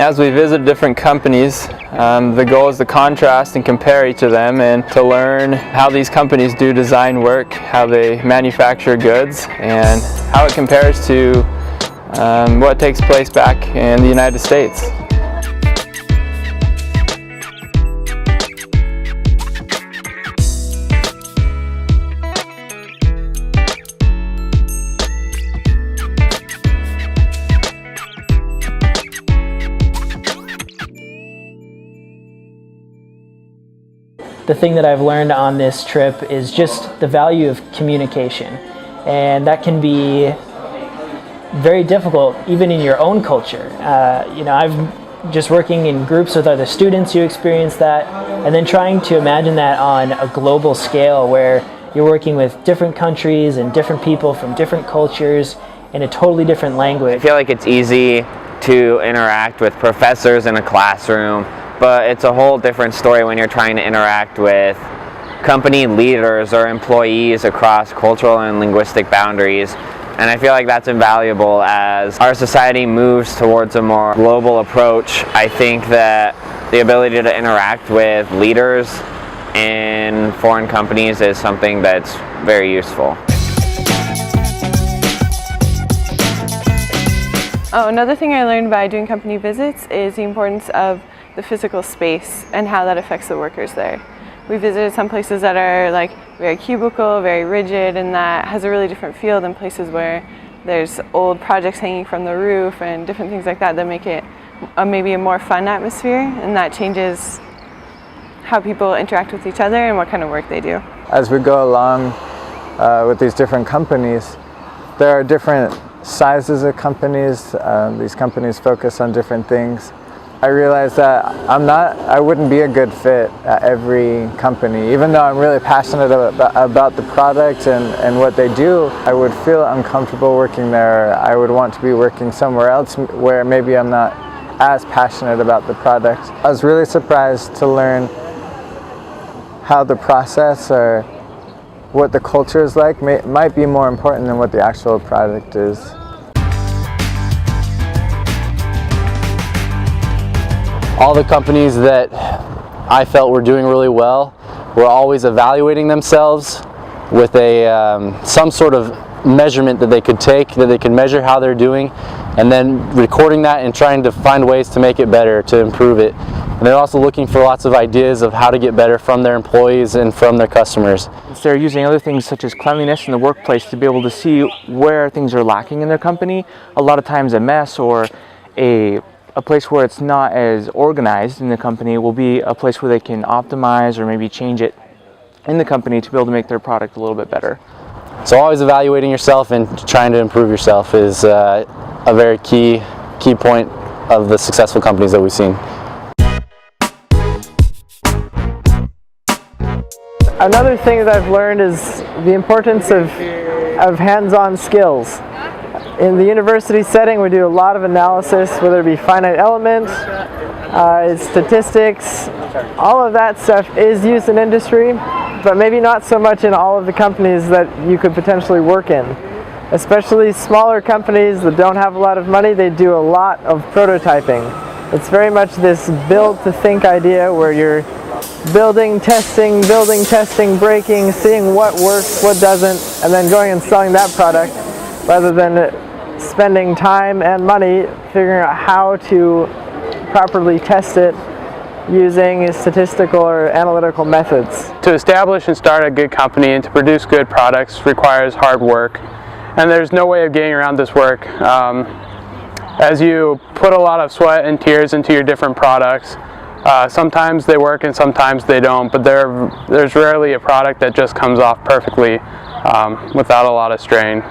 As we visit different companies, the goal is to contrast and compare each of them and to learn how these companies do design work, how they manufacture goods, and how it compares to what takes place back in the United States. The thing that I've learned on this trip is just the value of communication, and that can be very difficult even in your own culture. I've just working in groups with other students, you experience that, and then trying to imagine that on a global scale where you're working with different countries and different people from different cultures in a totally different language. I feel like it's easy to interact with professors in a classroom, but it's a whole different story when you're trying to interact with company leaders or employees across cultural and linguistic boundaries. And I feel like that's invaluable as our society moves towards a more global approach. I think that the ability to interact with leaders in foreign companies is something that's very useful. Another thing I learned by doing company visits is the importance of the physical space and how that affects the workers there. We visited some places that are like very cubicle, very rigid, and that has a really different feel than places where there's old projects hanging from the roof and different things like that that make it maybe a more fun atmosphere, and that changes how people interact with each other and what kind of work they do. As we go along with these different companies, there are different sizes of companies. These companies focus on different things. I realized that I wouldn't be a good fit at every company. Even though I'm really passionate about the product and what they do, I would feel uncomfortable working there. I would want to be working somewhere else where maybe I'm not as passionate about the product. I was really surprised to learn how the process or what the culture is like might be more important than what the actual product is. All the companies that I felt were doing really well were always evaluating themselves with some sort of measurement that they could take, that they could measure how they're doing, and then recording that and trying to find ways to make it better, to improve it. And they're also looking for lots of ideas of how to get better from their employees and from their customers. They're using other things such as cleanliness in the workplace to be able to see where things are lacking in their company. A lot of times a mess or a place where it's not as organized in the company will be a place where they can optimize or maybe change it in the company to be able to make their product a little bit better. So always evaluating yourself and trying to improve yourself is a very key point of the successful companies that we've seen. Another thing that I've learned is the importance of hands-on skills. In the university setting, we do a lot of analysis, whether it be finite element, statistics. All of that stuff is used in industry, but maybe not so much in all of the companies that you could potentially work in. Especially smaller companies that don't have a lot of money, they do a lot of prototyping. It's very much this build to think idea where you're building, testing, breaking, seeing what works, what doesn't, and then going and selling that product, rather than spending time and money figuring out how to properly test it using statistical or analytical methods. To establish and start a good company and to produce good products requires hard work, and there's no way of getting around this work. As you put a lot of sweat and tears into your different products, sometimes they work and sometimes they don't, but there's rarely a product that just comes off perfectly without a lot of strain.